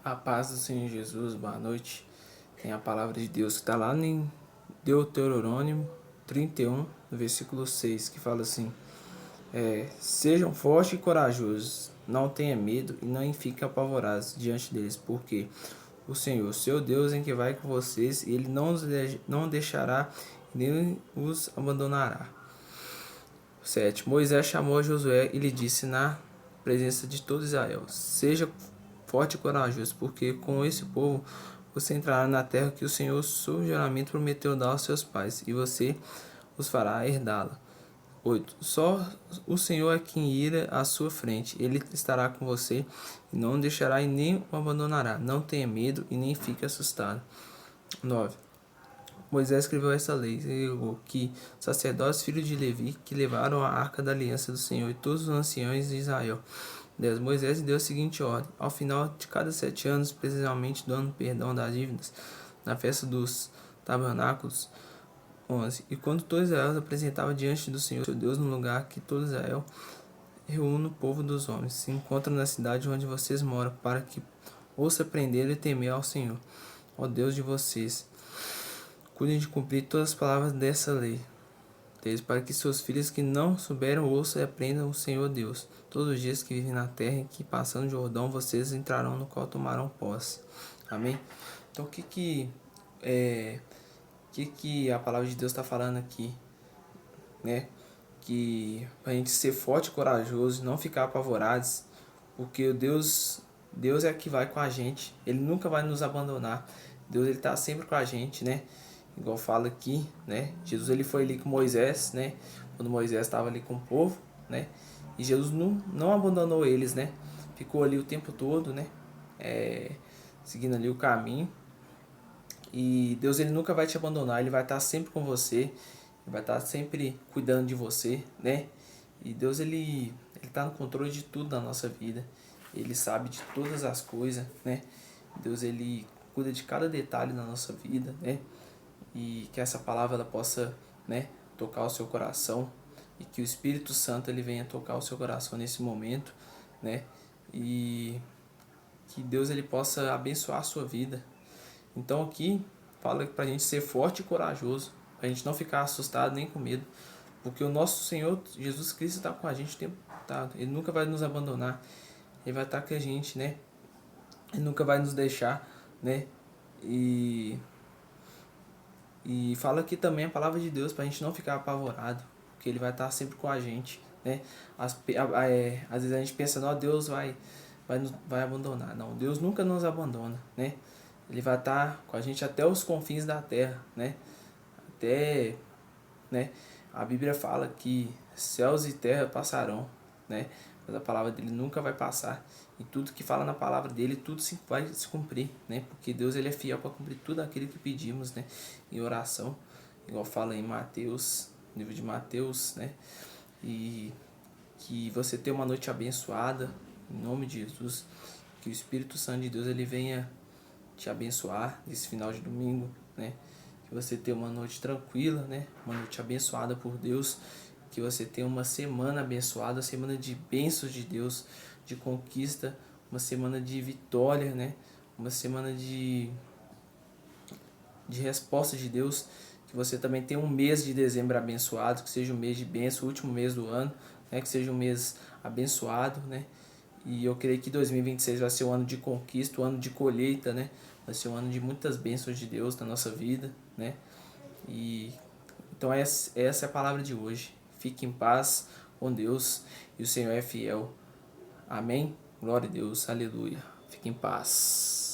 A paz do Senhor Jesus, boa noite. Tem a palavra de Deus que está lá em Deuteronômio 31, no versículo 6, que fala assim: sejam fortes e corajosos, não tenha medo e não fiquem apavorados diante deles, porque o Senhor, seu Deus, em que vai com vocês, e ele não deixará nem os abandonará. 7. Moisés chamou a Josué e lhe disse na presença de todo Israel: seja forte e corajoso, porque com esse povo você entrará na terra que o Senhor, sob juramento, prometeu dar aos seus pais, e você os fará herdá-la. 8. Só o Senhor é quem irá à sua frente. Ele estará com você e não deixará e nem o abandonará. Não tenha medo e nem fique assustado. 9. Moisés escreveu essa lei, que sacerdotes filhos de Levi, que levaram a arca da aliança do Senhor, e todos os anciãos de Israel. 10. Moisés deu a seguinte ordem: ao final de cada 7 anos, precisamente do ano perdão das dívidas, na festa dos tabernáculos. 11. E quando todo Israel se apresentava diante do Senhor, seu Deus, no lugar que todo Israel reúne o povo dos homens, se encontra na cidade onde vocês moram, para que ouça aprender e temer ao Senhor, ó Deus de vocês. Cuidem de cumprir todas as palavras dessa lei, para que seus filhos que não souberam ouçam e aprendam o Senhor Deus. Todos os dias que vivem na terra em que passando o Jordão, vocês entrarão no qual tomarão posse. Amém? Então o que a palavra de Deus está falando aqui, né? Que a gente ser forte e corajoso, não ficar apavorados, porque Deus é que vai com a gente, Ele nunca vai nos abandonar. Deus, Ele está sempre com a gente, né? Igual fala aqui, né? Jesus, ele foi ali com Moisés, né? Quando Moisés estava ali com o povo, né? E Jesus não abandonou eles, né? Ficou ali o tempo todo, né? Seguindo ali o caminho. E Deus, ele nunca vai te abandonar, ele vai estar sempre com você, ele vai estar sempre cuidando de você, né? E Deus, ele está no controle de tudo da nossa vida, ele sabe de todas as coisas, né? Deus, ele cuida de cada detalhe da nossa vida, né? E que essa palavra ela possa, né, tocar o seu coração, e que o Espírito Santo ele venha tocar o seu coração nesse momento, né? E que Deus ele possa abençoar a sua vida. Então aqui fala para a gente ser forte e corajoso, para a gente não ficar assustado nem com medo, porque o nosso Senhor Jesus Cristo está com a gente o tempo todo. Ele nunca vai nos abandonar, ele vai estar com a gente, né? Ele nunca vai nos deixar, né? E fala aqui também a palavra de Deus para a gente não ficar apavorado, porque ele vai estar sempre com a gente, né? Às vezes a gente pensa, não, Deus vai abandonar. Não, Deus nunca nos abandona, né? Ele vai estar com a gente até os confins da terra, né? Até, né? A Bíblia fala que céus e terra passarão, né? Mas a palavra dele nunca vai passar. E tudo que fala na palavra dele, tudo vai se cumprir, né? Porque Deus ele é fiel para cumprir tudo aquilo que pedimos, né? Em oração, igual fala em Mateus, livro de Mateus, né? E que você tenha uma noite abençoada, em nome de Jesus. Que o Espírito Santo de Deus ele venha te abençoar nesse final de domingo, né? Que você tenha uma noite tranquila, né? Uma noite abençoada por Deus. Que você tenha uma semana abençoada, uma semana de bênçãos de Deus, de conquista, uma semana de vitória, né? Uma semana de resposta de Deus. Que você também tenha um mês de dezembro abençoado, que seja um mês de bênção, o último mês do ano, né? Que seja um mês abençoado, né? E eu creio que 2026 vai ser um ano de conquista, um ano de colheita, né? Vai ser um ano de muitas bênçãos de Deus na nossa vida, né? E então essa é a palavra de hoje. Fique em paz com Deus e o Senhor é fiel. Amém? Glória a Deus, aleluia. Fique em paz.